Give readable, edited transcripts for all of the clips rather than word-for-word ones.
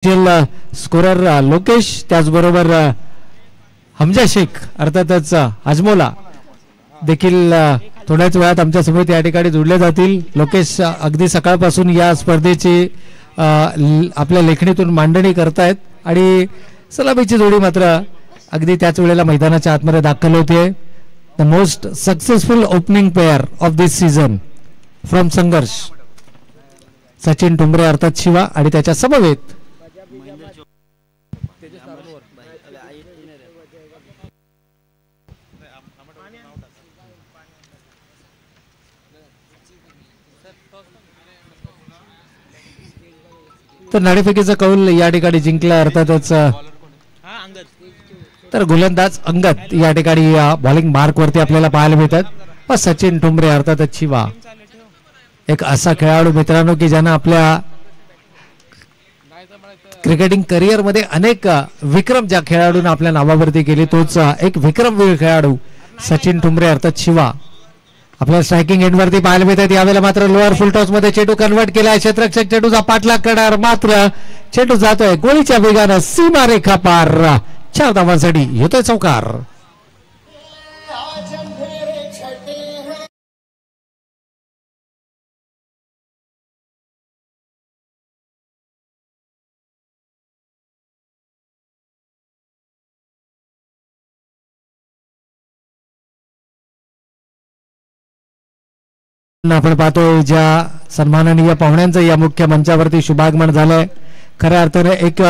Scorer Lokesh, त्याचबरोबर हमजा शेख अर्थातच अजमोला देखील थोड्याच वेळात आमच्या समोर या ठिकाणी जोडले जातील. लोकेश अगदी सकाळपासून या स्पर्धेची आपल्या लेखणीतून मांडणी करतायत आणि सलामीची जोडी मात्र अगदी त्याच वेळेला मैदानाच्या आतमध्ये दाखल होते. The most successful opening pair of this season from संघर्ष, सचिन ठुंबरे अर्थात शिवा आणि त्याच्या समवेत तर नाणेफेकीचा कौल या ठिकाणी जिंकला अर्थातच. तर गोलंदाज अंगद या ठिकाणी बॉलिंग मार्क वरती आपल्याला पाहायला मिळतात. पण सचिन ठुंबरे अर्थातच शिवा एक असा खेळाडू मित्रांनो की ज्यानं आपल्या क्रिकेटिंग करिअर मध्ये अनेक विक्रम ज्या खेळाडूंना आपल्या नावावरती केले, तोच एक विक्रमवीर खेळाडू सचिन ठुंबरे अर्थात शिवा आपल्या स्ट्रायकिंग एंड वरती पाहायला मिळतात. यावेळेला मात्र लोअर फुल टॉस मध्ये चेंडू कन्वर्ट केलाय. क्षेत्ररक्षक चेंडूचा पाठलाग करणार, मात्र चेंडू जातोय गोळीच्या वेगानं सीमारेखा पार. 4 धावांसाठी येतोय चौकार. आपण पाहतोय ज्या सन्माननीय पाहुण्यांचं या मुख्य मंचावरती शुभागमन झालंय. खऱ्या अर्थाने एक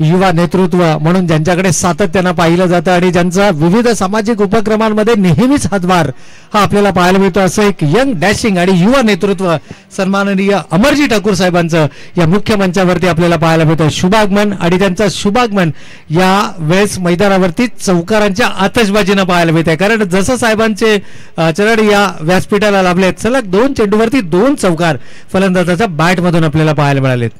युवा नेतृत्व म्हणून ज्यांच्याकडे सातत्यानं पाहिलं जातं आणि ज्यांचा विविध सामाजिक उपक्रमांमध्ये नेहमीच हातभार हा आपल्याला पाहायला मिळतो, असं एक यंग डॅशिंग आणि युवा नेतृत्व सन्माननीय अमरजी ठाकूर साहेबांचं या मुख्य मंचावरती आपल्याला पाहायला मिळतं शुभागमन. आणि त्यांचं शुभागमन या वेळेस मैदानावरती चौकारांच्या आतषबाजीनं पाहायला मिळते, कारण जसं साहेबांचे चरण या व्यासपीठाला लाभलेत, सलग 2 चेंडूवरती 2 चौकार फलंदाजाच्या बॅटमधून आपल्याला पाहायला मिळालेत.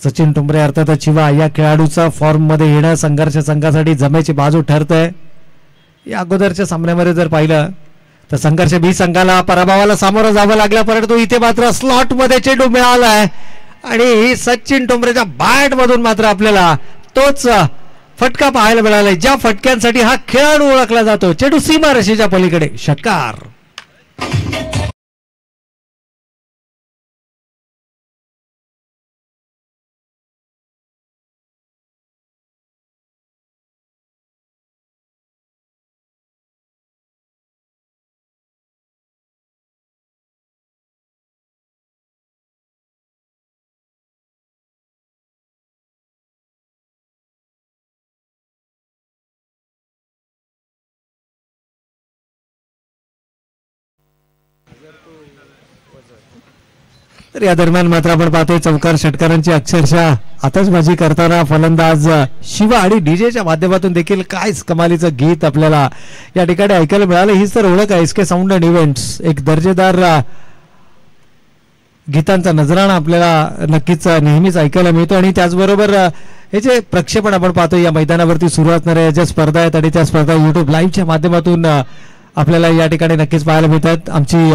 सचिन ठुंबरे अर्थातच शिवा या खेळाडूचा फॉर्म मध्ये येणं संघर्ष संघासाठी जमेची बाजू ठरतंय. या अगोदरच्या सामन्यामध्ये जर पाहिलं तर संघर्ष बी संघाला पराभवाला सामोरं जावं लागलं, परंतु इथे मात्र स्लॉट मध्ये चेंडू मिळालाय आणि सचिन ठुंबरेच्या बॅट मधून मात्र आपल्याला तोच फटका पाहायला मिळालाय ज्या फटक्यांसाठी हा खेळाडू ओळखला जातो. चेंडू सीमारेषेच्या पलीकडे, षटकार. तर या दरम्यान मात्र आपण पाहतोय चौकार षटकारांची अक्षरशः आतषबाजी करताना फलंदाज शिवा आणि डीजेच्या माध्यमातून देखील काय कमालीचं गीत आपल्याला या ठिकाणी ऐकायला मिळालं. हीच तर ओळख आहे एसके साऊंड अँड इव्हेंट्स. एक दर्जेदार गीतांचा नजराणा आपल्याला नक्कीच नेहमीच ऐकायला मिळतो. आणि त्याचबरोबर हे जे प्रक्षेपण आपण पाहतो या मैदानावरती सुरू असणाऱ्या ज्या स्पर्धा आहेत आणि त्या स्पर्धा युट्यूब लाईव्हच्या माध्यमातून आपल्याला या ठिकाणी नक्कीच पाहायला मिळतात. आमची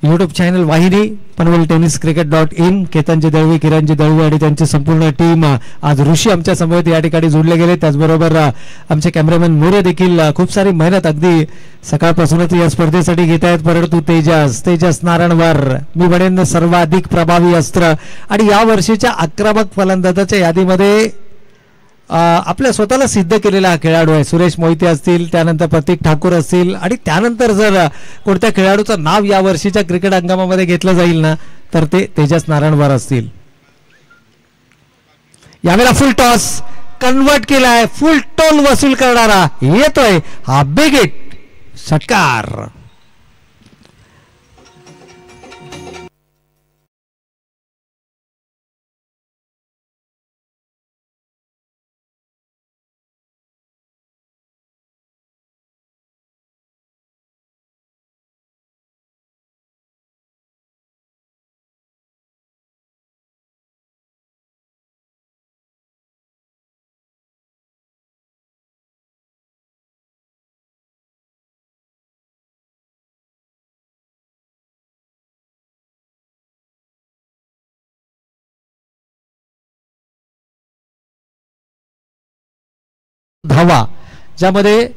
यूट्यूब चॅनल वाहिनी Panvel tennis cricket.in, Ketanji Dalvi, किरणजी दळवी आणि त्यांची संपूर्ण टीम आज ऋषी आमच्या समोर या ठिकाणी जोडले गेले. त्याचबरोबर आमचे कॅमेरामॅन मोरे देखील खूप सारी मेहनत अगदी सकाळपासूनच या स्पर्धेसाठी घेत आहेत. परंतु तेजस नारायणवर मी म्हणेन सर्वाधिक प्रभावी अस्त्र आणि या वर्षीच्या आक्रमक फलंदाजाच्या यादीमध्ये आपल्या स्वतःला सिद्ध केलेला हा खेळाडू आहे. सुरेश मोहिते असतील, त्यानंतर प्रतीक ठाकूर असतील आणि त्यानंतर जर कोणत्या खेळाडूचं नाव या वर्षीच्या क्रिकेट हंगामामध्ये घेतलं जाईल ना तर ते तेजस नारायणवर असतील. यावेळेला फुल टॉस कन्वर्ट केलाय, फुल टोल वसूल करणारा येतोय हा बिग हिट, षटकार. धावा, ज्यामध्ये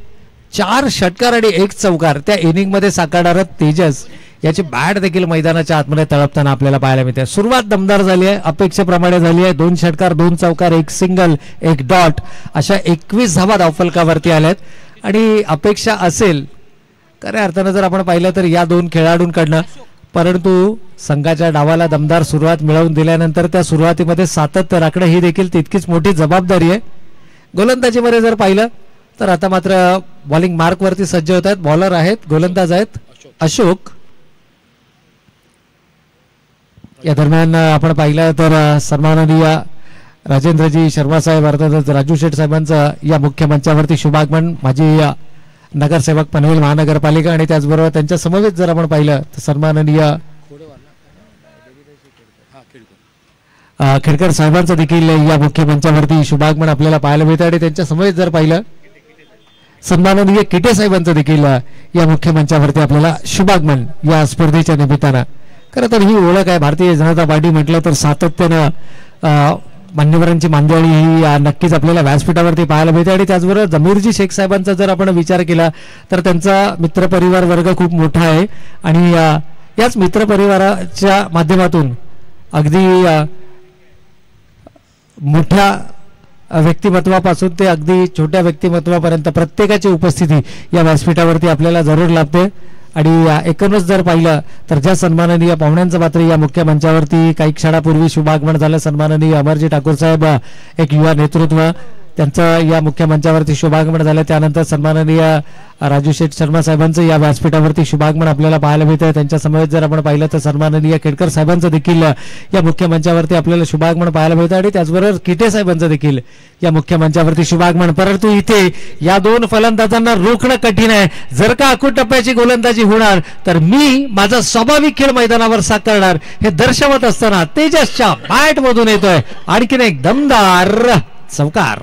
4 षटकार आणि 1 चौकार त्या इनिंग मध्ये साकारणारा तेजस याची बॅट देखील मैदानाच्या आतमध्ये तळपताना आपल्याला पाहायला मिळते. सुरुवात दमदार झाली आहे, अपेक्षेप्रमाणे झाली आहे. 2 षटकार, 2 चौकार, 1 सिंगल, 1 डॉट अशा 21 धावा धावफलकावरती आल्यात. आणि अपेक्षा असेल खऱ्या अर्थानं जर आपण पाहिलं तर या 2 खेळाडूंकडनं, परंतु संघाच्या डावाला दमदार सुरुवात मिळवून दिल्यानंतर त्या सुरुवातीमध्ये सातत्य राखणं ही देखील तितकीच मोठी जबाबदारी आहे. गोलंदाजीमध्ये जर पाहिलं तर आता मात्र बॉलिंग मार्क वरती सज्ज होत आहेत. बॉलर आहेत, गोलंदाज आहेत अशोक. या दरम्यान आपण पाहिलं तर सन्माननीय राजेंद्रजी शर्मा साहेब अर्थातच राजू शेठ साहेबांचं या मुख्य मंचावरती शुभागमन. माजी नगरसेवक पनवेल महानगरपालिका आणि त्याचबरोबर त्यांच्या समवेत जर आपण पाहिलं तर सन्माननीय खेडकर साहेबांचं देखील या मुख्य मंचावरती शुभागमन आपल्याला पाहायला मिळतं. आणि त्यांच्या समवेत जर पाहिलं सन्माननीय किटे साहेबांचं देखील या मुख्य मंचावरती आपल्याला शुभागमन या स्पर्धेच्या निमित्तानं. खरं तर ही ओळख आहे भारतीय जनता पार्टी म्हटलं तर सातत्यानं मान्यवरांची मांदियाळी ही नक्कीच आपल्याला व्यासपीठावरती पाहायला मिळते. आणि त्याचबरोबर जमीरजी शेख साहेबांचा जर आपण विचार केला तर त्यांचा मित्रपरिवार वर्ग खूप मोठा आहे आणि याच मित्रपरिवाराच्या माध्यमातून अगदी मोठ्या व्यक्तिमत्वापासून ते अगदी छोट्या व्यक्तिमत्वापर्यंत प्रत्येकाची उपस्थिती या व्यासपीठावरती आपल्याला जरूर लागते. आणि एकूणच जर पाहिलं तर ज्या सन्माननीय पाहुण्यांचं मात्र या मुख्य मंचावरती काही क्षणापूर्वी शुभागमन झालं. सन्माननीय अमरजी ठाकूर साहेब, एक युवा नेतृत्व, त्यांचं या मुख्य मंचावरती शुभागमन झालं. त्यानंतर सन्माननीय राजू शेठ शर्मा साहेबांचं या व्यासपीठावरती शुभागमन आपल्याला पाहायला मिळतं. त्यांच्या समवेत जर आपण पाहिलं तर सन्माननीय खेडकर साहेबांचं देखील या मुख्य मंचावरती आपल्याला शुभागमन पाहायला मिळतं. आणि त्याचबरोबर किटे साहेबांचं देखील या मुख्य मंचावरती शुभागमन. परंतु इथे या 2 फलंदाजांना रोखणं कठीण आहे. जर का अकूट टप्प्याची गोलंदाजी होणार तर मी माझा स्वाभाविक खेळ मैदानावर साकारणार हे दर्शवत असताना तेजसच्या बॅट मधून येतोय आणखीन एक दमदार चौकार.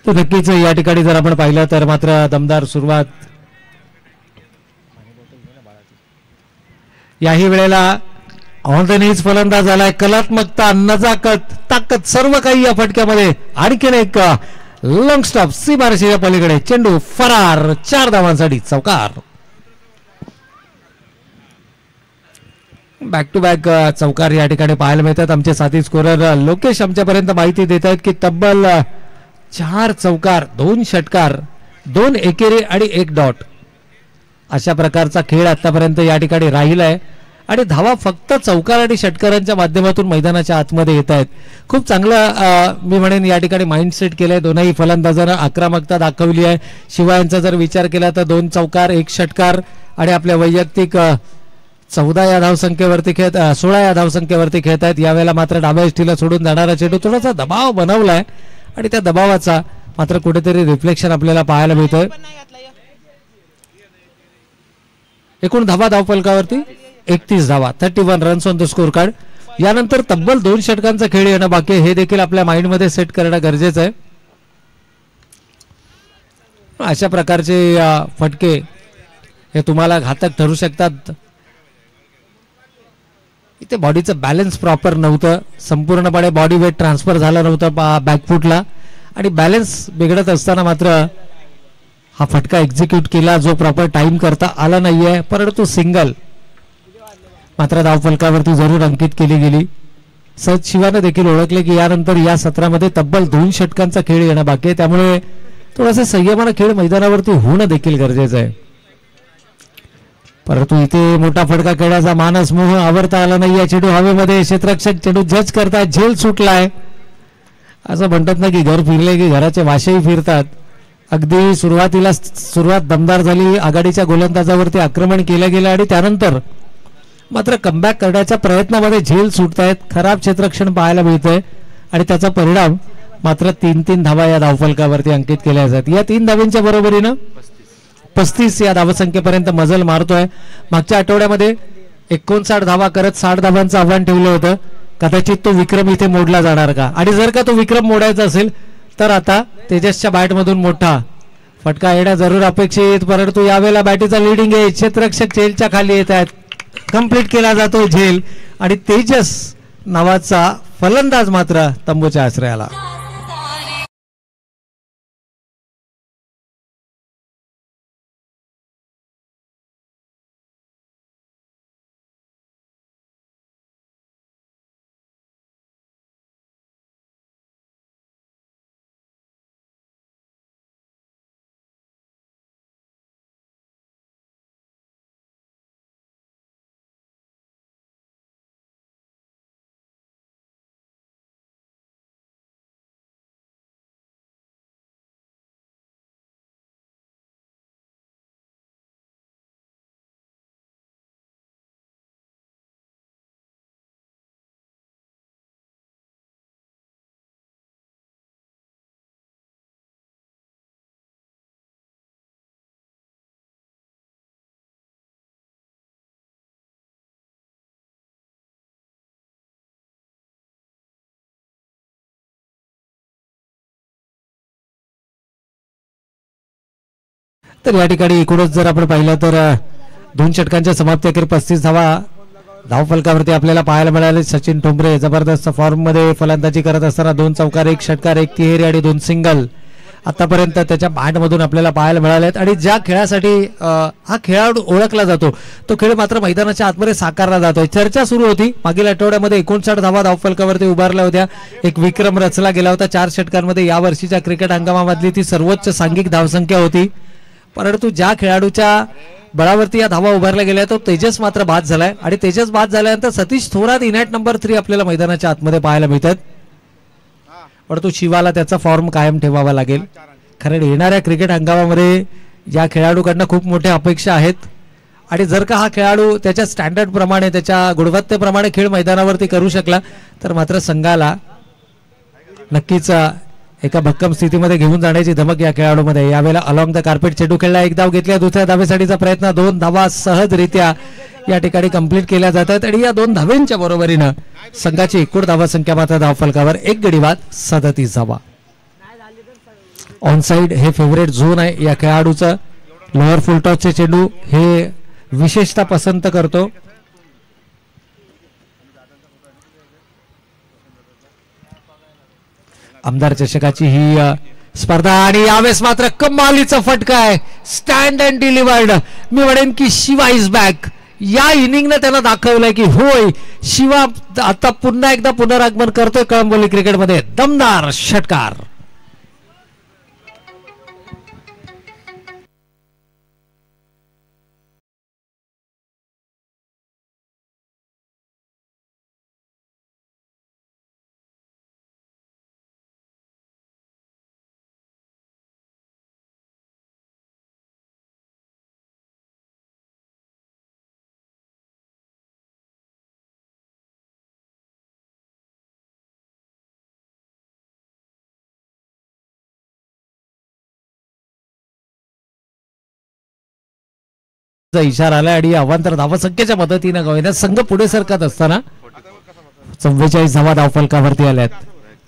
तर नक्कीच या ठिकाणी जर आपण पाहिलं तर मात्र दमदार सुरुवात. याही वेळेला ऑनलाईनच फलंदाज आलाय. कलात्मकता, नजाकत, ताकद सर्व काही या फटक्यामध्ये. आणखीन एक लॉंग स्टॉप सीमारेषेच्या पलीकडे चेंडू फरार. 4 धावांसाठी चौकार. बॅक टू बॅक चौकार या ठिकाणी पाहायला मिळतात. आमचे साथी स्कोरर लोकेश आमच्यापर्यंत माहिती देत आहेत की तब्बल 4 चौकार, 2 षटकार, 2 एकेरी आणि 1 डॉट अशा प्रकारचा खेळ आतापर्यंत या ठिकाणी राहिला आहे. आणि धावा फक्त चौकार आणि षटकारांच्या माध्यमातून मैदानाच्या आतमध्ये येत आहेत. खूप चांगलं मी म्हणेन या ठिकाणी माइंडसेट केलंय. दोनही फलंदाजांना आक्रमकता दाखवली आहे. शिवाय यांचा जर विचार केला तर 2 चौकार, 1 षटकार आणि आपल्या वैयक्तिक 14 या धावसंख्येवरती 16 या धावसंख्येवरती खेळत आहेत. यावेळेला मात्र डाव्या इष्टीला सोडून जाणारा चेंडू थोडासा दबाव बनवलाय आणि त्या दबावाचा मात्र कुठेतरी रिफ्लेक्शन आपल्याला पाहायला मिळतोय. एकूण धावा धावफलकावरती 31 धावा, 31 runs on the score card. यानंतर तब्बल 2 षटकांचा खेळ येणं बाकी हे देखील आपल्या माइंड मध्ये सेट करणं गरजेचं आहे. अशा प्रकारचे फटके हे तुम्हाला घातक ठरू शकतात. इथे बॉडीचं बॅलन्स प्रॉपर नव्हतं, संपूर्णपणे बॉडी वेट ट्रान्सफर झालं नव्हतं बॅकफुटला आणि बॅलन्स बिघडत असताना मात्र हा फटका एक्झिक्यूट केला जो प्रॉपर टाइम करता आला नाहीये. परंतु सिंगल मात्र धावफलकावरती जरूर अंकित केली गेली. सद शिवाने देखील ओळखले की यानंतर या सत्रामध्ये तब्बल 2 षटकांचा खेळ येणं बाकी आहे. त्यामुळे थोडासा संयमानं खेळ मैदानावरती होणं देखील गरजेचं आहे. परंतु इथे मोठा फटका खेळाचा मानस मोह आवरता आला नाही. या चेंडू हवेमध्ये क्षेत्ररक्षक चेंडू जज करताय. झेल सुटलाय. असं म्हणतात ना की घर फिरले की घराचे वाशेही फिरतात. अगदी सुरुवातीला सुरुवात दमदार झाली. आघाडीच्या गोलंदाजावरती आक्रमण केलं गेलं आणि त्यानंतर मात्र कमबॅक करण्याच्या प्रयत्नामध्ये झेल सुटतायत. खराब क्षेत्ररक्षण पाहायला मिळतंय आणि त्याचा परिणाम मात्र 3-3 धावा या धावफलकावरती अंकित केल्या जातात. या 3 धावांच्या बरोबरीनं 35 या धावसंख्येपर्यंत मजल मारतोय. मागच्या आठवड्यामध्ये 59 धावा करत 60 धावांचं आव्हान ठेवलं होतं. कदाचित तो विक्रम इथे मोडला जाणार का, आणि जर का तो विक्रम मोडायचा असेल तर आता तेजसच्या बॅटमधून मोठा फटका येणं जरूर अपेक्षित. परंतु यावेळेला बॅटीचा लिडिंग आहे. क्षेत्ररक्षक झेलच्या खाली येत आहेत. कंप्लीट केला जातो झेल आणि तेजस नावाचा फलंदाज मात्र तंबूच्या आश्रयाला. तर या ठिकाणी एकूणच जर आपण पाहिलं तर 2 षटकांच्या समाप्ती अखेर 35 धावा धावफलकावरती आपल्याला पाहायला मिळाले. सचिन ठोंबरे जबरदस्त फॉर्म मध्ये फलंदाजी करत असताना 2 चौकार 1 षटकार 1 तिहेरी आणि 2 सिंगल आतापर्यंत त्याच्या बॅटमधून आपल्याला पाहायला मिळालेत. आणि ज्या खेळासाठी हा खेळाडू ओळखला जातो तो खेळ मात्र मैदानाच्या आतमध्ये साकारला जातोय. चर्चा सुरू होती मागील आठवड्यामध्ये 59 धावा धावफलकावरती उभारल्या होत्या. एक विक्रम रचला गेला होता 4 षटकांमध्ये. या वर्षीच्या क्रिकेट हंगामामधली ती सर्वोच्च सांघिक धावसंख्या होती. परंतु ज्या खेळाडूच्या बळावरती या धावा उभारल्या गेल्या तो तेजस मात्र बाद झालाय. आणि तेजस बाद झाल्यानंतर सतीश थोरात इनॅट नंबर 3 आपल्याला मैदानाच्या आतमध्ये पाहायला मिळतात. परंतु शिवाला त्याचा फॉर्म कायम ठेवावा लागेल. कारण येणाऱ्या क्रिकेट हंगामामध्ये या खेळाडूकडनं खूप मोठ्या अपेक्षा आहेत. आणि जर का हा खेळाडू त्याच्या स्टँडर्ड प्रमाणे त्याच्या गुणवत्तेप्रमाणे खेळ मैदानावरती करू शकला तर मात्र संघाला नक्कीच एका भक्कम स्थितीमध्ये घेऊन जाण्याची धमक या खेळाडूमध्ये. यावेळेला अलॉंग द कार्पेट चेंडू खेळला. 1 धाव घेतल्या. दुसऱ्या धावेसाठीचा प्रयत्न. 2 धावा सहजरित्या या ठिकाणी कंप्लीट केल्या जातात. आणि या 2 धावेंच्या बरोबरीनं संघाची एकूण धावा संख्या मात्र धावफलकावर 1 गडी बाद 37 धावा. ऑन साइड हे फेवरेट झोन आहे या खेळाडूचं. लोअर फुलटॉसचे चेंडू हे विशेषतः पसंत करतो. आमदार चषकाची ही स्पर्धा आणि यावेळेस मात्र कमालीचा फटका आहे. Stand and delivered. मी म्हणेन की शिवा इज बॅक. या इनिंगने त्याला दाखवलंय की होय शिवा आता पुन्हा एकदा पुनरागमन करतोय कळंबोली क्रिकेटमध्ये. दमदार षटकार. इशारा आलाय आणि अवांतर धावसंख्येच्या मदतीने गवळण्यात संघ पुढे सरकत असताना 44 धावा धावफलकावरती आल्यात.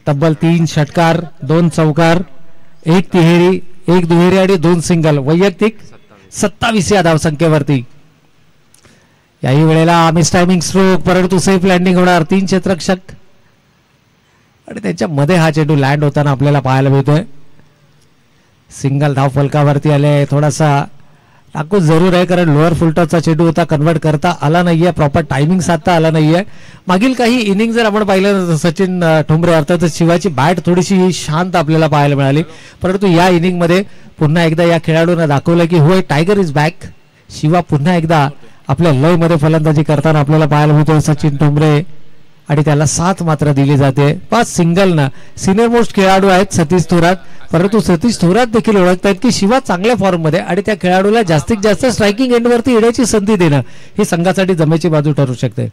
तब्बल 3 षटकार 2 चौकार 1 तिहेरी 1 दुहेरी आणि 2 सिंगल वैयक्तिक 27 या धावसंख्येवरती. याही वेळेला मिस टायमिंग स्ट्रोक परंतु सेफ लँडिंग होणार. 3 क्षेत्ररक्षक आणि त्यांच्या मध्ये हा चेंडू लँड होताना आपल्याला पाहायला मिळतोय. सिंगल धावफलकावरती आले. थोडासा टाकू जरूर आहे कारण लोअर फुलटॉसचा चेंडू होता. कन्वर्ट करता आला नाहीये. प्रॉपर टायमिंग साधता आला नाहीये. मागील काही इनिंग जर आपण पाहिलं सचिन ठोंबरे अर्थातच शिवाची बॅट थोडीशी शांत आपल्याला पाहायला मिळाली. परंतु या इनिंग मध्ये पुन्हा एकदा या खेळाडूंना दाखवलं की होय टायगर इज बॅक. शिवा पुन्हा एकदा आपल्या लय मध्ये फलंदाजी करताना आपल्याला पाहायला मिळतोय सचिन ठोंबरे आणि त्याला साथ मात्र दिली जाते. 5 सिंगल ना सिनियर मोस्ट खेळाडू आहेत सतीश थोरात. परंतु सतीश थोरात देखील ओळखतात की शिवा चांगल्या फॉर्म मध्ये आणि त्या खेळाडूला जास्तीत जास्त स्ट्रायकिंग एंडवरती येण्याची संधी देणं ही संघासाठी जमेची बाजू ठरू शकते.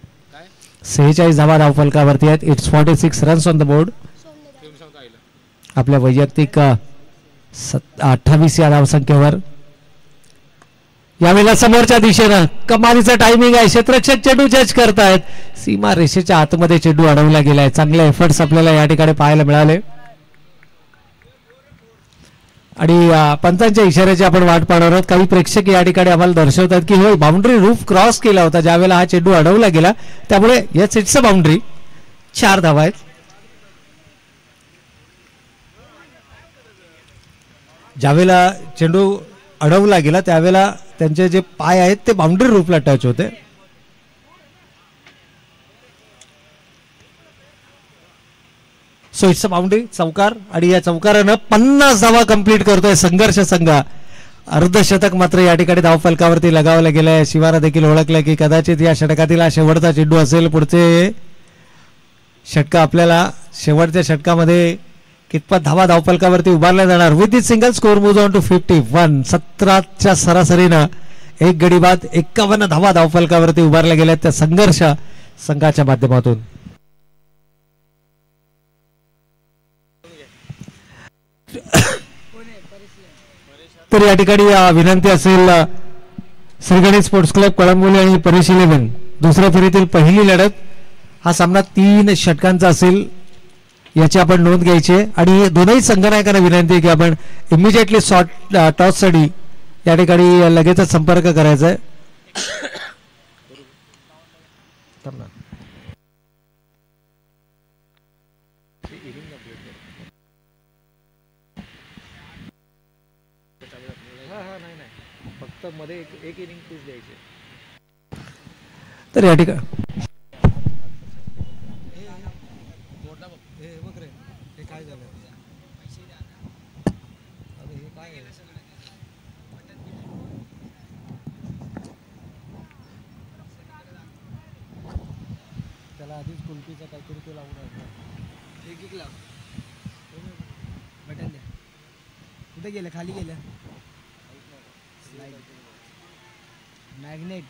46 धावा धावफलकावरती आहेत. It's 46 runs on the board. आपल्या वैयक्तिक 28 या धावसंख्येवर यावेळेला समोरच्या दिशेनं कमालीचं टायमिंग आहे. क्षेत्ररक्षक चेंडू जज करतायत. सीमा रेषेच्या आतमध्ये चेंडू अडवला गेलाय. चांगले एफर्ट्स आपल्याला या ठिकाणी पाहायला मिळाले आणि पंचांच्या इशाऱ्याची आपण वाट पाहणार आहोत. काही प्रेक्षक या ठिकाणी आम्हाला दर्शवतात की होय बाउंड्री रूफ क्रॉस केला होता ज्यावेळेला हा चेंडू अडवला गेला, त्यामुळे येस इट्स अ बाउंड्री. 4 धावा आहेत. ज्यावेळेला चेंडू अडवला गेला त्यावेळेला त्यांचे जे पाय आहेत ते बाउंड्री रूफला टच होते. सो इट्स अ बाउंड्री, चौकार. आणि या चौकारानं 50 धावा कंप्लीट करतोय संघर्ष संघ. अर्धशतक मात्र या ठिकाणी धावफलकावरती लगावला गेलाय. शिवारा देखील ओळखलं की कदाचित या षटकातील हा शेवटचा चेंडू असेल. पुढचे षटक आपल्याला शेवटच्या षटकामध्ये कितपत धावा धावफलकावरती उभारल्या जाणार. With this single score moves on to 51. 17च्या सरासरीनं एक गडी बाद 51 धावा धावफलकावरती उभारल्या गेल्या त्या संघर्ष संघाच्या माध्यमातून. तर या ठिकाणी विनंती असेल श्रीगणेश स्पोर्ट्स क्लब कळंबोली आणि परेश 11 दुसऱ्या फेरीतील पहिली लढत. हा सामना 3 षटकांचा असेल याची आपण नोंद घ्यायची आहे. आणि दोनही संघनायकांना विनंती आहे की आपण इमिजिएटली टॉस साठी या ठिकाणी लगेचच संपर्क करायचा आहे. फक्त मध्ये एक इनिंग पीस द्यायचे. तर या ठिकाणी त्याला आधीच कुल्फीचा काहीतरी तो लावून एक लाव बटन द्या. कुठे गेलं? खाली गेलं मॅग्नेट.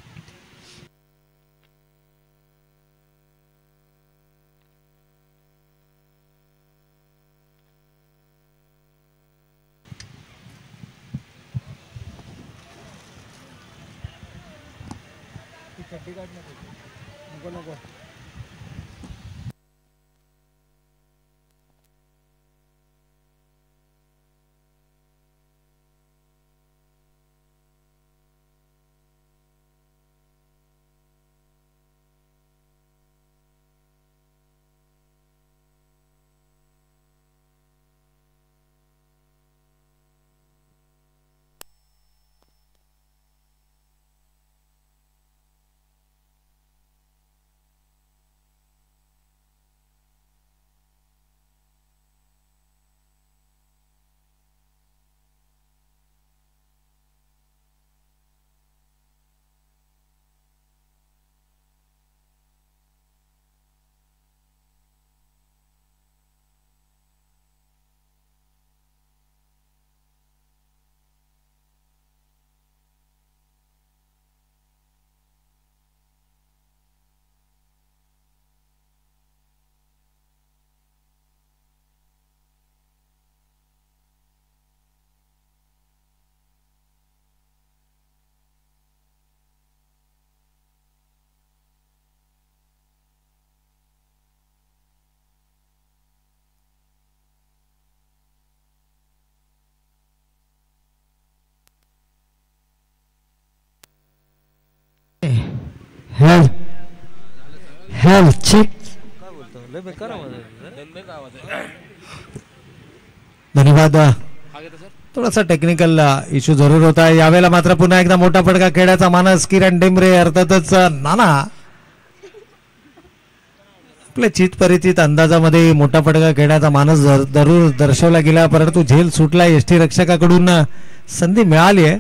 चड्डी काढ नको नको. धन्यवाद. थोडासा टेक्निकल इश्यू जरूर होता. यावेळेला मात्र पुन्हा एकदा मोठा फटका खेळायचा मानस. किरण डेमरे अर्थातच नाना आपल्या चितपरिचित अंदाजामध्ये मोठा फटका खेळण्याचा मानस जरूर दर्शवला गेला, परंतु झेल सुटला. एसटी रक्षकाकडून संधी मिळाली आहे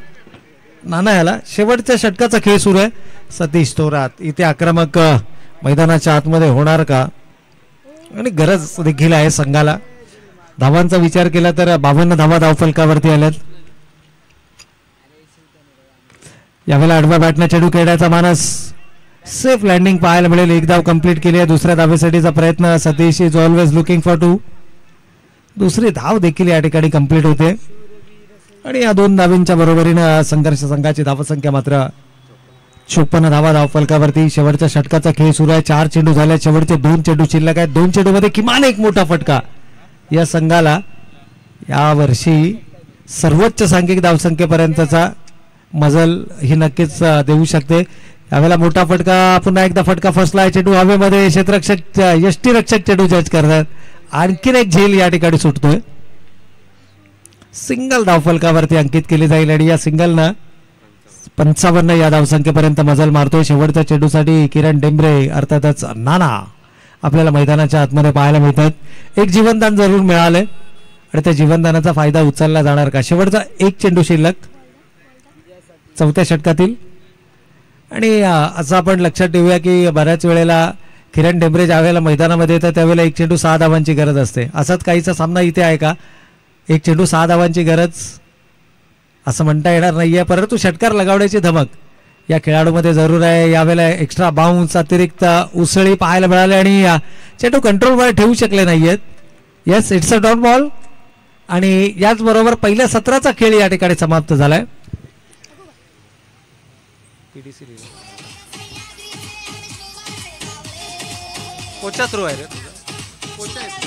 नाना याला. शेवटच्या षटकाचा खेळ सुरू आहे. सतीश थोरात इथे आक्रमक मैदानाच्या आतमध्ये होणार का? आणि गरज देखील आहे संघाला. धावांचा विचार केला तर 52 धावा धावफलकावरती आल्यात. यावेळेला आडव्या बॅटने चेंडू खेळण्याचा मानस. सेफ लँडिंग पाहायला मिळेल. एक धाव कंप्लीट केली आहे. दुसऱ्या धावेसाठीचा प्रयत्न. Satish is always looking for 2. दुसरी धाव देखील या ठिकाणी कंप्लीट होते आणि या 2 धावींच्या बरोबरीनं संघर्ष संघाची धावसंख्या मात्र 56 धावा धावफलकावरती. शेवटच्या षटकाचा खेळ सुरू आहे. 4 चेंडू झाले, शेवटचे 2 चेंडू शिल्लक आहेत. 2 चेंडूमध्ये किमान एक मोठा फटका या संघाला या वर्षी सर्वोच्च सांघिक धावसंख्येपर्यंतचा मजल ही नक्कीच देऊ शकते. यावेळेला मोठा फटका, पुन्हा एकदा फटका फसलाय. चेंडू हवेमध्ये, क्षेत्ररक्षक यष्टीरक्षक चेंडू जज करतात. आणखीन एक झेल या ठिकाणी सुटतोय. सिंगल धावफलकावरती अंकित केली जाईल आणि या सिंगलनं 55 या धावसंख्येपर्यंत मजल मारतोय. शेवटच्या चेंडूसाठी किरण डेंबरे अर्थातच नाना आपल्याला मैदानाच्या आतमध्ये पाहायला मिळतात. एक जीवनदान जरूर मिळालंय आणि त्या जीवनदानाचा फायदा उचलला जाणार का? शेवटचा एक चेंडू शिल्लक 4थ्या षटकातील. आणि असं आपण लक्षात ठेवूया की बऱ्याच वेळेला किरण डेंबरे ज्या वेळेला मैदानामध्ये येतात त्यावेळेला एक चेंडू 6 धावांची गरज असते. असाच काहीचा सामना इथे आहे का? एक चेंडू 6 धावांची गरज असं म्हणता येणार नाहीये, परंतु षटकार लगावण्याची धमक या खेळाडूमध्ये जरूर आहे. यावेळेला एक्स्ट्रा बाउन्स, अतिरिक्त उसळी पाहायला मिळाले आणि चेंडू कंट्रोलवर ठेवू शकले नाहीयेत. Yes, it's a dot ball. आणि याचबरोबर पहिल्या सत्राचा खेळ या ठिकाणी समाप्त झालाय. कोचा थ्रू आहे रे कोचा आहे.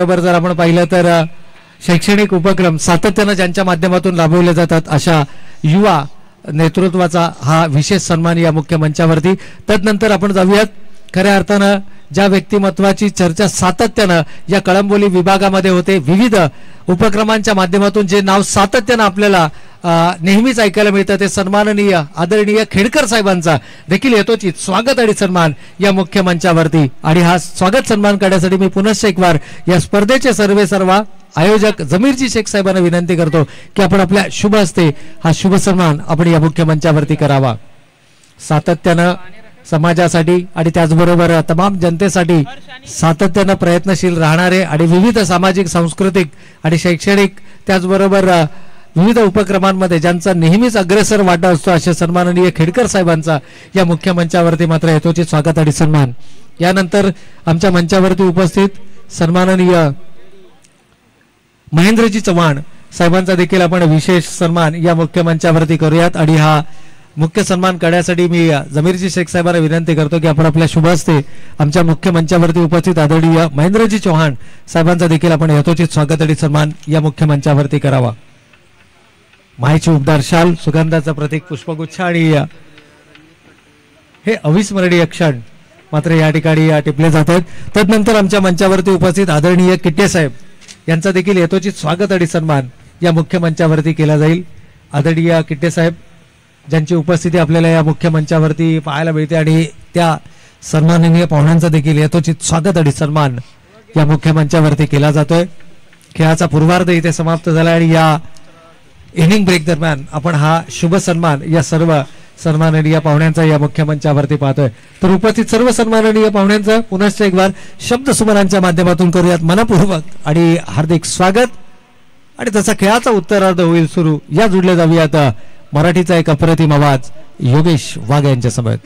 बरोबर जर आपण पाहिलं तर शैक्षणिक उपक्रम सातत्यानं ज्यांच्या माध्यमातून राबवले जातात अशा युवा नेतृत्वाचा हा विशेष सन्मान या मुख्य मंचावरती. तदनंतर आपण जाऊयात खऱ्या अर्थानं ज्या व्यक्तिमत्वाची चर्चा सातत्यानं या कळंबोली विभागामध्ये होते. विविध उपक्रमांच्या माध्यमातून जे नाव सातत्यानं आपल्याला नेहमीच ऐकायला मिळतं ते सन्माननीय आदरणीय खेडकर साहेबांचा देखील यथोचित स्वागत आणि सन्मान या मुख्य मंचावरती. आणि हा स्वागत सन्मान करण्यासाठी मी पुनश्च एक वार या स्पर्धेचे सर्व आयोजक जमीरजी शेख साहेबांना विनंती करतो की आपण आपल्या शुभ हस्ते हा शुभ सन्मान आपण या मुख्य मंचावरती करावा. सातत्यानं समाजासाठी आणि त्याचबरोबर तमाम जनतेसाठी सातत्यानं प्रयत्नशील राहणारे आणि विविध सामाजिक, सांस्कृतिक आणि शैक्षणिक त्याचबरोबर विविध उपक्रमांमध्ये ज्यांचा नेहमीच अग्रेसर वाटा असतो अशा सन्माननीय खेडकर साहेबांचा या मुख्य मंचावरती मात्र यथोचित स्वागत आणि सन्मान. यानंतर आमच्या मंचावरती उपस्थित सन्माननीय महेंद्रजी चव्हाण साहेबांचा देखील आपण विशेष सन्मान या मुख्य मंचावरती करूयात. आणि हा मुख्य सन्मान करण्यासाठी मी जमीरजी शेख साहेबांना विनंती करतो की आपण आपल्या शुभ हस्ते आमच्या मुख्य मंचावरती उपस्थित आदरणीय महेंद्रजी चव्हाण साहेबांचा देखील आपण यथोचित स्वागत आणि सन्मान या मुख्य मंचावरती करावा. मायेची उबदार शाल, सुगंधाचं प्रतीक पुष्पगुच्छ आणि हे अविस्मरणीय क्षण मात्र या ठिकाणी टिपले जातात. तदनंतर आमच्या मंचावरती उपस्थित आदरणीय किट्टे साहेब यांचा देखील यथोचित स्वागत आणि सन्मान या मुख्य मंचावरती केला जाईल. आदरणीय किट्टे साहेब ज्यांची उपस्थिती आपल्याला या मुख्य मंचावरती पाहायला मिळते आणि त्या सन्माननीय पाहुण्यांचा देखील यथोचित स्वागत आणि सन्मान या मुख्य मंचावरती केला जातोय. खेळाचा पूर्वार्ध इथे समाप्त झाला आणि या इनिंग ब्रेक दरम्यान आपण हा शुभ सन्मान या सर्व सन्माननीय पाहुण्यांचा या मुख्य मंचावरती पाहतोय. तर उपस्थित सर्व सन्माननीय पाहुण्यांचं पुनश्च एक बार शब्द सुमनांच्या माध्यमातून करूयात मनपूर्वक आणि हार्दिक स्वागत. आणि तसा खेळाचा उत्तरार्ध होईल सुरू. या जुडले जाऊयात मराठीचा एक अप्रतिम आवाज योगेश वाघ यांच्या समोर.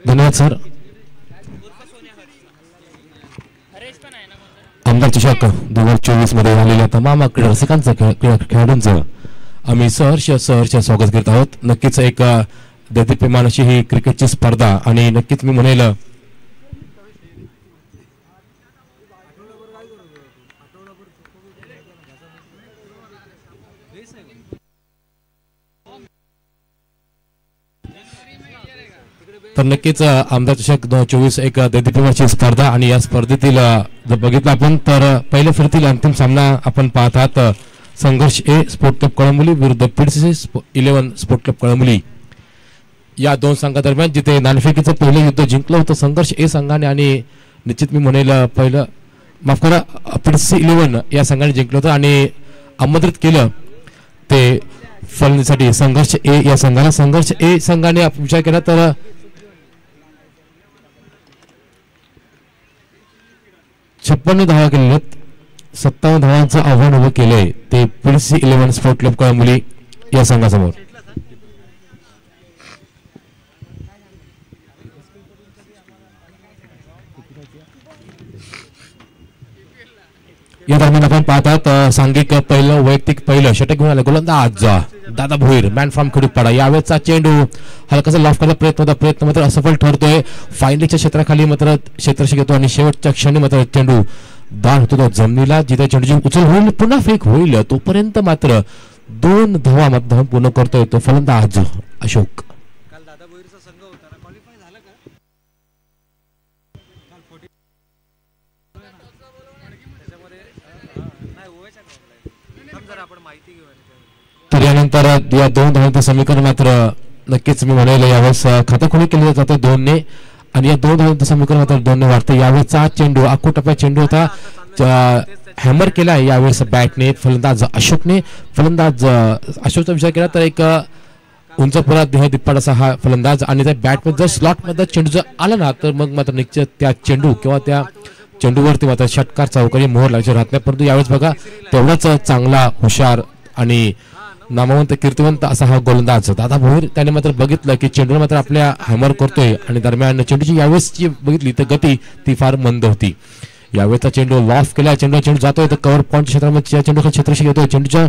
धन्यवाद सर. आमदार चषक 2024 मध्ये झालेल्या तमाम क्रीडा रसिकांचं खेळाडूंचं आम्ही सहर्ष स्वागत करत आहोत. नक्कीच एक दैदिप्यमान अशी ही क्रिकेटची स्पर्धा आणि नक्कीच मी म्हणेल तर नक्कीच आमदार चषक 2024 एक दैदिप्यमानची स्पर्धा आणि या स्पर्धेतील जर बघितलं आपण तर पहिल्या फेरीतील अंतिम सामना आपण पाहत आहात. संघर्ष ए स्पोर्ट क्लब कळंबोली विरुद्ध पीडीसी 11 स्पोर्ट क्लब कळंबोली या दोन संघादरम्यान जिथे नाणेफेकीचं पहिलं युद्ध जिंकलं होतं संघर्ष ए संघाने आणि निश्चित मी म्हणेल पहिलं माफ करा पीडीसी 11 या संघाने जिंकलं होतं आणि आमंत्रित केलं ते फलंदाजीसाठी संघर्ष ए या संघाला. संघर्ष ए संघाने विचार केला तर 56 धावा केलेल्या 57 धावांचं आव्हान उभं केलंय ते पीडीसी 11 स्पोर्ट क्लब कळंबोली या संघासमोर. या दरम्यान आपण पाहतात सांघिक पहिलं वैयक्तिक पहिलं षटक घेऊन आलं गोलंदाज दादा भोईर मॅन फ्रॉम खडूपाडा. यावेळेचा चेंडू हलकासा लॉफ्ट करायचा प्रयत्न मात्र असफल ठरतोय. फायनलीच्या क्षेत्राखाली मात्र क्षेत्ररक्षक येतो आणि शेवटच्या क्षणी मात्र चेंडू दान होतो तो जमिनीला जिथे चेंडूची उचल होईल पुन्हा फेक होईल तोपर्यंत मात्र 2 धावा मात्र पूर्ण करतोय तो फलंदाज अशोक. तर यानंतर या 2 धावांचं समीकरण मात्र नक्कीच मी म्हणेल यावेळेस खातेखोळी केली जाते 2 ने आणि या 2 धावांचं समीकरण मात्र 2 ने वाढतं. यावेळेचा चेंडू आखोटप्पा चेंडू होता हॅमर केला यावेळेस बॅटने फलंदाज अशोकने. फलंदाज अशोकचा विचार केला तर एक उंच पुरा देह दिप्पाड असा हा फलंदाज आणि त्या बॅटमध्ये जर स्लॉटमध्ये चेंडू जर आला ना तर मग मात्र निश्चित त्या चेंडू किंवा त्या चेंडूवरती मात्र षटकार चौकारी मोहर लागायचे राहत नाही. परंतु यावेळेस बघा तेवढाच चांगला हुशार आणि नामवंत कीर्तिवंत असा हा गोलंदाज दादा भोईर त्याने मात्र बघितलं की चेंडू मात्र आपल्या हॅमर करतोय आणि दरम्यान चेंडूची यावेळेसची बघितली तर गती ती फार मंद होती. यावेळेचा चेंडू लॉफ केला चेंडू जातोय तर कव्हर पॉईंट क्षेत्रामध्ये चेंडू क्षेत्रशी येतोय. चेंडूचा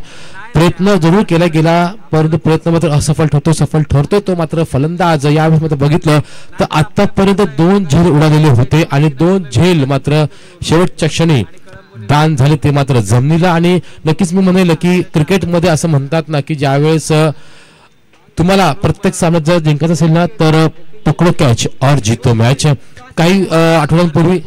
प्रयत्न जरूर केला गेला परंतु प्रयत्न मात्र असफल ठरतो सफल ठरतोय तो मात्र फलंदाज. यावेळेस मात्र बघितलं तर आतापर्यंत 2 झेल उडालेले होते आणि 2 झेल मात्र शेवटच्या क्षणी दान झाले ते मात्र जमिनीला. आणि नक्कीच मी म्हणेल की क्रिकेटमध्ये असं म्हणतात ना की ज्यावेळेस तुम्हाला प्रत्येक सामन्यात जर जिंकायचं असेल ना तर पकडो कॅच और जीतो मॅच. काही आठवड्यांपूर्वी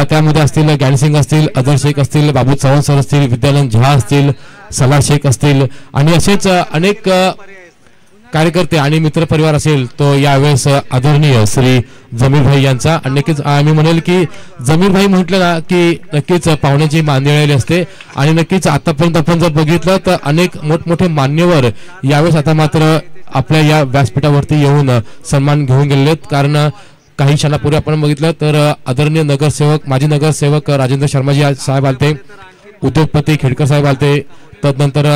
त्यामध्ये असतील ज्ञानसिंग असतील, अदर शेख असतील, बाबू चव्हाण सर असतील, विद्यानंद झा असतील, सलार शेख असतील आणि असेच अनेक कार्यकर्ते आणि मित्रपरिवार असेल तो यावेळेस आदरणीय श्री जमीर भाई यांचा. आणि नक्कीच आम्ही म्हणेल की जमीर भाई म्हटलं ना की नक्कीच पाहुण्याची मान मिळालेली असते आणि नक्कीच आतापर्यंत आपण जर बघितलं तर अनेक मोठमोठे मान्यवर यावेळेस आता मात्र आपल्या या व्यासपीठावरती येऊन सन्मान घेऊन गेलेले आहेत. कारण काही क्षणापूर्वी आपण बघितलं तर आदरणीय नगरसेवक, माजी नगरसेवक राजेंद्र शर्माजी साहेब आलते, उद्योगपती खेडकर साहेब आलते, तदनंतर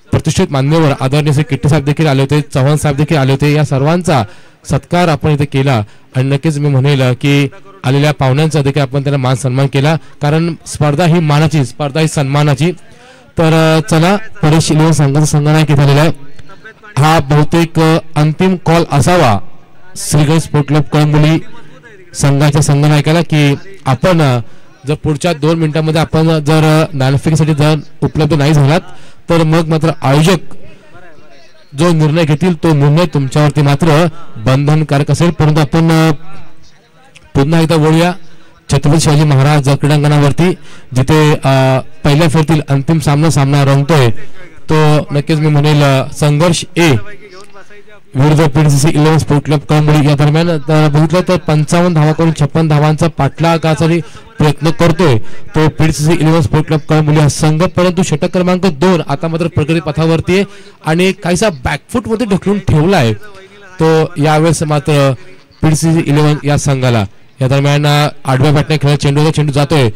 प्रतिष्ठित मान्यवर आदरणीय श्री किट्टे साहेब देखील आले होते, चव्हाण साहेब देखील आले होते. या सर्वांचा सत्कार आपण इथे केला आणि नक्कीच मी म्हणेल की आलेल्या पाहुण्यांचा देखील आपण त्याला मान सन्मान केला. कारण स्पर्धा ही मानाची, स्पर्धा ही सन्मानाची. तर चला परेश इलेव्हन संघाचा संघनायक इथे आलेला आहे. हा बहुतेक अंतिम कॉल असावा श्रीगणेश स्पोर्ट क्लब कळंबोली संघाच्या संघनायकाला की आपण जर पुढच्या 2 मिनिटांमध्ये आपण जर नाणेफेकीसाठी जर उपलब्ध नाही झालात तर मग मात्र आयोजक जो निर्णय घेतील तो निर्णय तुमच्यावरती मात्र बंधनकारक असेल. परंतु आपण पुन्हा एकदा वळूया छत्रपती शिवाजी महाराज क्रीडांगणावरती जिथे पहिल्या फेरीतील अंतिम सामना रंगतोय. तो नक्कीच मी म्हणेल संघर्ष ए विरुद्ध पीडीसीसी 11 स्पोर्ट क्लब कळंबोली या दरम्यान बघितलं तर 55 धावा करून 56 धावांचा पाठलागासाठी प्रयत्न करतोय तो पीडीसीसी 11 स्पोर्ट क्लब कळंबोली हा संघ. परंतु षटक क्रमांक 2 आता मात्र प्रगती पथावरती आहे आणि काहीसा बॅकफूट मध्ये ढकलून ठेवलाय तो यावेळेस मात्र पीडीसीसी 11 या संघाला. या दरम्यान आडव्या बॅटने खेळत चेंडू जातोय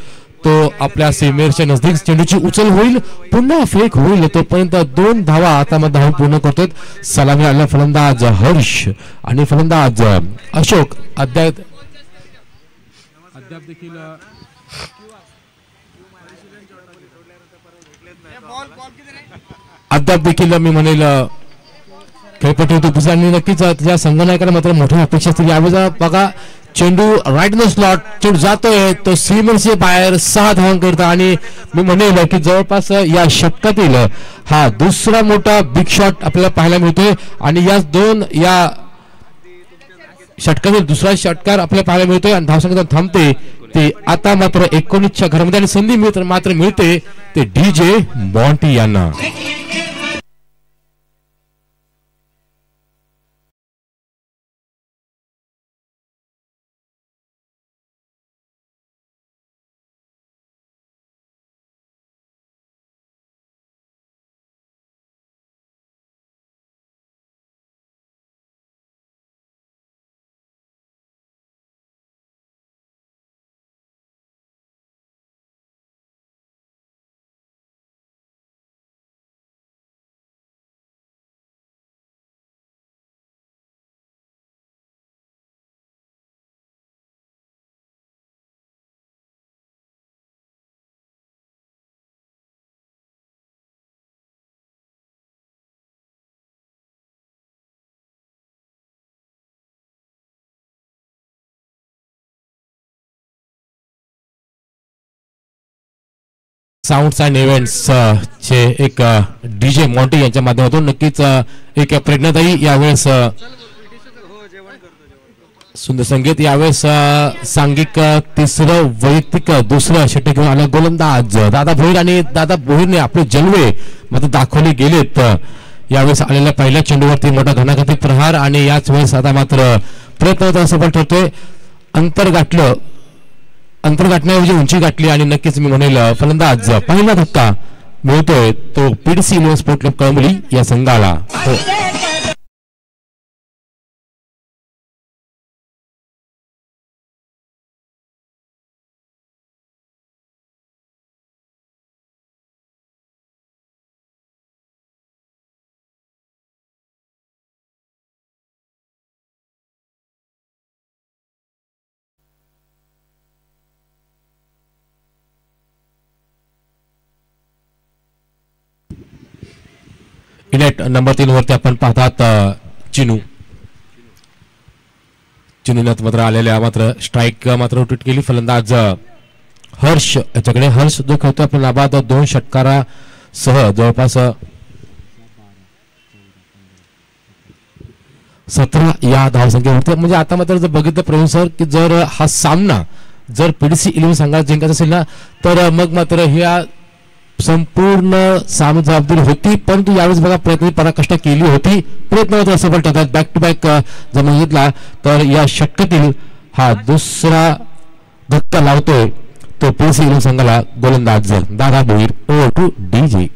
तो आपल्या सीमेच्या नजदीक चेंडूची उचल होईल, पुन्हा फेक होईल, तोपर्यंत 2 धावा आता मग धावा पूर्ण करतोय. सलामी आलेला फलंदाज हर्ष आणि फलंदाज अशोक अद्याप देखील मी म्हणेल खेळपट्टीवर उपस्थित आणि नक्कीच त्या संघनायकाला मात्र मोठ्या अपेक्षा असतील. यावेळेस बघा चेंडू राईट इन द स्लॉट, चेंडू जातोय तो सीमेच्या बाहेर 6 धावांकरिता आणि मी म्हणेल की जवळपास या षटकातील हा दुसरा मोठा बिग शॉट आपल्याला पाहायला मिळतोय आणि या 2 या षटकातील दुसरा षटकार आपल्याला पाहायला मिळतोय आणि धावसंख्या थांबते ते आता मात्र 19च्या घरामध्ये आणि संधी मात्र मिळते ते डीजे मॉन्टी यांना. साऊंड्स अँड इव्हेंट्स चे एक डीजे मॉन्टी यांच्या माध्यमातून नक्कीच एक प्रेरणादायी यावेळेस सुंदर संगीत. यावेळेस सांघिक तिसरं वैयक्तिक दुसरं षटक घेऊन आलं गोलंदाज दादा भोईर आणि दादा भोईरने आपले जलवे मात्र दाखवले गेलेत. यावेळेस आलेल्या पहिल्या चेंडूवरती मोठा घणाघाती प्रहार आणि याच वेळेस आता मात्र प्रयत्न सफल ठरतोय. अंतर गाठण्याऐवजी उंची गाठली आणि नक्कीच मी म्हणेल फलंदाज पहिला धक्का मिळतोय तो पीडीसी 11 स्पोर्ट क्लब कळंबोली या संघाला. नेट नंबर 3 वरती आपण पाहतात चिनूने मात्र आलेल्या मात्र स्ट्राईक मात्र रोटेट केली. फलंदाज हर्ष याच्याकडे. हर्ष जो खेळतो आपल्या नाबाद 2 षटकारासह जवळपास 17 या धावसंख्येवरती. म्हणजे आता मात्र जर बघितलं प्रवीण सर की जर हा सामना जर पीडीसी 11 संघात जिंकायचं असेल ना तर मग मात्र ह्या संपूर्ण सामना जबाबदारी होती, परंतु यावेळेस बघा प्रयत्न पराकाष्ठा केली होती, प्रयत्न मात्र सफल ठरतात. बॅक टू बॅक जर बघितला तर या षटकातील हा दुसरा धक्का लावतोय तो पीडीसी 11 संघाला गोलंदाज Dada Bhoir. Over to DJ.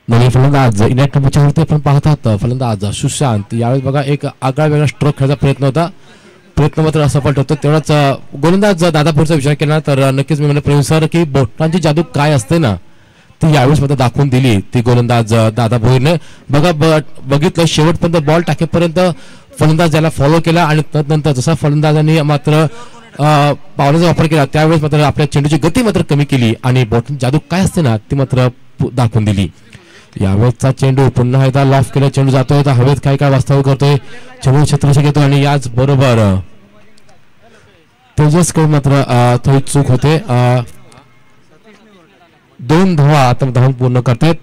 नवीन फलंदाज इनॅक्ट नंबरच्या वरती आपण पाहतात फलंदाज सुशांत. यावेळेस बघा एक आगळा वेगळा स्ट्रोक खेळायचा प्रयत्न होता, प्रयत्न मात्र असफल ठरतो. तेवढाच गोलंदाज दादापूरचा विचार केला तर नक्कीच मी म्हणेन प्रवीण सर की बोटांची जादू काय असते ना ती यावेळेस मात्र दाखवून दिली ती गोलंदाज दादा भोईरने. बघा बघितलं शेवटपर्यंत बॉल टाकेपर्यंत फलंदाज याला फॉलो केला आणि त्यानंतर जसा फलंदाजांनी मात्र पावलाचा वापर केला त्यावेळेस मात्र आपल्या चेंडूची गती मात्र कमी केली आणि बॉटन जादू काय असते ना ती मात्र दाखवून दिली. यावेळेसचा चेंडू पुन्हा एकदा लॉफ केला, चेंडू जातोय तर हवेत काय काय वास्तव करतोय, चेंडू छत्रशी घेतोय आणि याच बरोबर तेजसकडे मात्र थोडी चूक होते. 2 धावा आता धावून पूर्ण करतायत.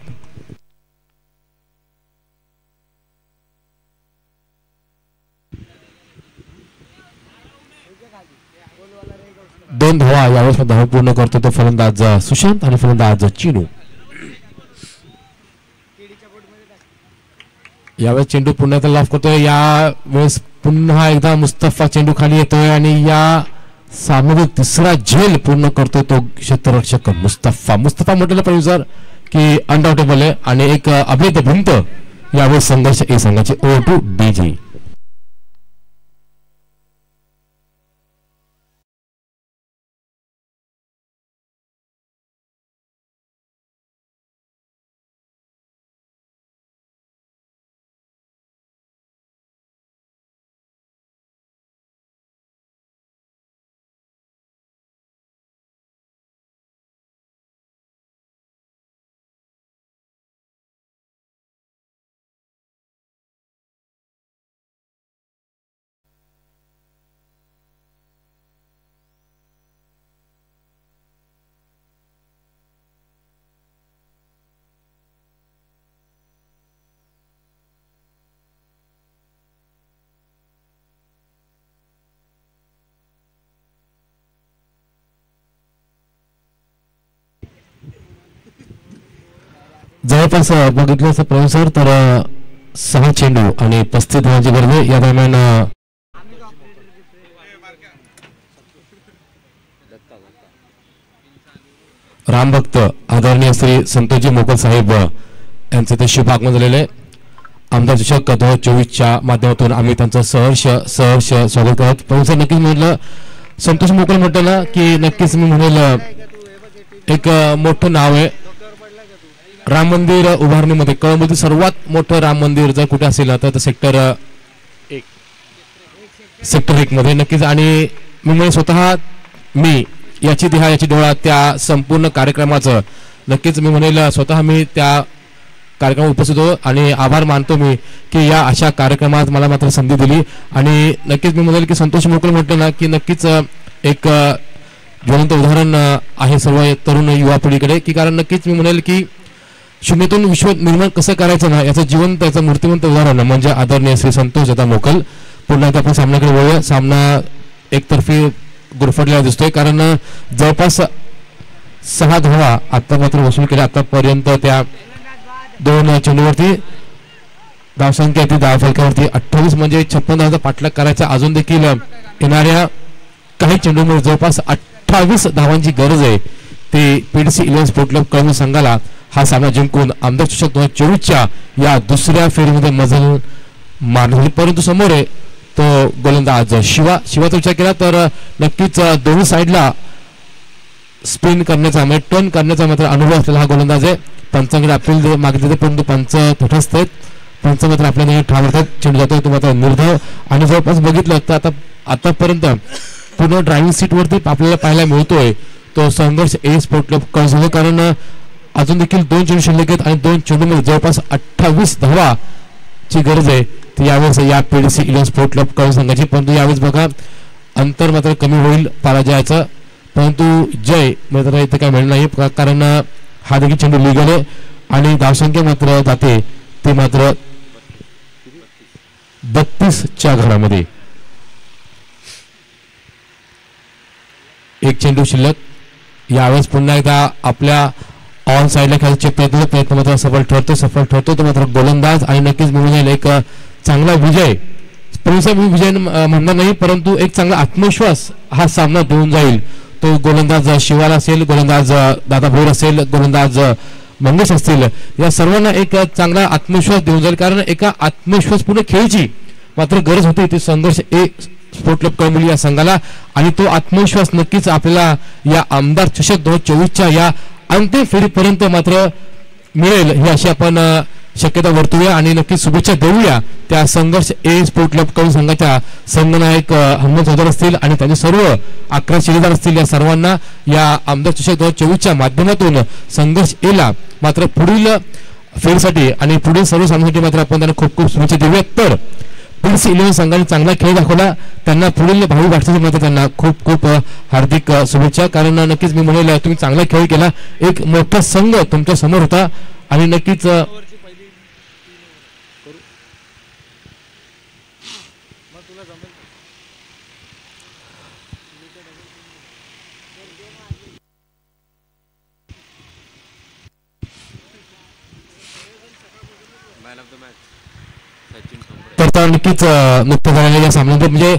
दोन धावा यावेळेस धावा पूर्ण करतो तो फलंदाज सुशांत आणि फलंदाज चिनू. यावेळेस चेंडू पुन्हा एकदा लॉफ करतोय, यावेळेस पुन्हा एकदा मुस्तफा चेंडू खाली येतोय आणि या सामन्यातील तिसरा झेल पूर्ण करतोय तो क्षेत्ररक्षक मुस्तफा. मुस्तफा म्हटलेलं प्रोड्युसर की अनडाउटेबल आहे आणि एक अभेद भिंत यावेळेस संघर्ष ए संघाचे. Over to DJ. जवळपास बघितलं असं प्रोफेसर तर 6 चेंडू आणि 35 धावांची गरज आहे. या दरम्यान रामभक्त आदरणीय श्री संतोषजी मोकल साहेब यांचे ते शुभ आगमन झालेले. आमदार चषक 2024च्या माध्यमातून आम्ही त्यांचं सहर्ष स्वागत करत. प्रोफेसर नक्कीच म्हटलं संतोष मोकल म्हटलं ना की नक्कीच मी म्हणेल एक मोठं नाव आहे राम मंदिर उभारणीमध्ये. कळंबमध्ये सर्वात मोठं राम मंदिर जर कुठे असेल ना तर सेक्टर 1 मध्ये नक्कीच. आणि मी स्वतः मी याची डोळा त्या संपूर्ण कार्यक्रमाचं नक्कीच मी म्हणेल स्वतः मी त्या कार्यक्रमात उपस्थित होतो आणि आभार मानतो मी की या अशा कार्यक्रमात मला मात्र संधी दिली. आणि नक्कीच मी म्हणेल की संतोष मोकल म्हटलं ना की नक्कीच एक ज्वलंत उदाहरण आहे सर्व तरुण युवा पिढीकडे की कारण नक्कीच मी म्हणेल की शून्यातून विश्व निर्माण कसं करायचं ना याचं जिवंत याचं मूर्तिमंत उदाहरण म्हणजे आदरणीय श्री संतोष दादा मोकल. पुन्हा एकदा आपण सामन्याकडे वळूया. सामना एकतर्फी गुरफटलेला दिसतोय कारण जवळपास 6 धावा आता मात्र वसूल केल्या आतापर्यंत त्या 2 चेंडूवरती. धावसंख्या ती धाव फलकावरती 28 म्हणजे 56 धावांचा पाठलाग करायचा. अजून देखील येणाऱ्या काही चेंडूमध्ये जवळपास 28 धावांची गरज आहे. ते पीडीसी 11 स्पोर्ट क्लब कळंब संघाला हा सामना जिंकून आमदार चषक 2024च्या या दुसऱ्या फेरीमध्ये मजल मारली. परंतु समोर आहे तो गोलंदाज शिवाचा विचार केला तर नक्कीच दोन्ही साईडला स्पिन करण्याचा म्हणजे टर्न करण्याचा मात्र अनुभव असलेला हा गोलंदाज आहे. पंचांकडे अपील मागितले परंतु पंच तटस्थ आहेत. पंच मात्र आपल्याला ठावतात. चेंडू जातो तो मात्र निर्धाव आणि जवळपास बघितलं तर आतापर्यंत पूर्ण ड्रायव्हिंग सीटवरती आपल्याला पाहायला मिळतोय तो संघर्ष ए स्पोर्ट क्लब कळसुंग. कारण अजून देखील 2 चेंडू शिल्लक आहेत आणि 2 चेंडूमध्ये जवळपास 28 धावाची गरज आहे ती यावेळेस या पीडीसी 11 स्पोर्ट क्लब कळसुंगाची. परंतु यावेळेस बघा अंतर मात्र कमी होईल पराजयाचं परंतु जय मात्र इथे काय मिळणार नाही कारण हा देखील चेंडू लिगल आहे आणि धावसंख्या मात्र जाते ते मात्र 32च्या घरामध्ये. एक चेंडू शिल्लक यावेळेस पुन्हा एकदा आपल्या ऑन साइडला खेळायचे प्रयत्न मात्र सफल ठरतो तो मात्र गोलंदाज आणि नक्कीच मिळून एक चांगला विजय विजय म्हणणार नाही परंतु एक चांगला आत्मविश्वास हा सामना देऊन जाईल. तो गोलंदाज शिवाला असेल, गोलंदाज दादा भोर असेल, गोलंदाज मंगेश असतील या सर्वांना एक चांगला आत्मविश्वास देऊन जाईल. कारण एका आत्मविश्वासपूर्ण खेळची मात्र गरज होती ती संघर्ष ए स्पोर्ट क्लब कळंबोली या संघाला आणि तो आत्मविश्वास नक्कीच आपल्याला या आमदार चषक 2024च्या या अंतिम फेरीपर्यंत मात्र मिळेल ही अशी आपण शक्यता वर्तूया आणि नक्कीच शुभेच्छा देऊया त्या संघर्ष ए स्पोर्ट क्लब कळंब संघाच्या संघनायक हनुमंत चौधरी असतील आणि त्यांचे सर्व 11 शिलेदार असतील. या सर्वांना या आमदार चषक 2024च्या माध्यमातून संघर्ष एला मात्र पुढील फेरीसाठी आणि पुढील सर्व सामन्यासाठी मात्र आपण त्यांना खूप खूप शुभेच्छा देऊया. तर पीडीसी 11 संघाने चांगला खेळ दाखवला त्यांना पुढील भावी वाटचाली मात्र त्यांना खूप खूप हार्दिक शुभेच्छा. कारण नक्कीच मी म्हणेल तुम्ही चांगला खेळ केला. एक मोठा संघ तुमच्या समोर होता आणि नक्कीच तर नक्कीच नुकतं झालेल्या या सामन्यात म्हणजे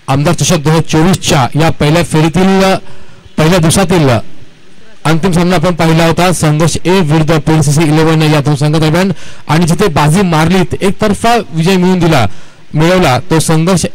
आमदार चषक 2024च्या या पहिल्या फेरीतील पहिल्या दिवसातील अंतिम सामना आपण पाहिला होता संघर्ष ए विरुद्ध पीडीसी 11 या 2 संघादरम्यान आणि जिथे बाजी मारलीत एकतर्फा विजय मिळवला तो संघर्ष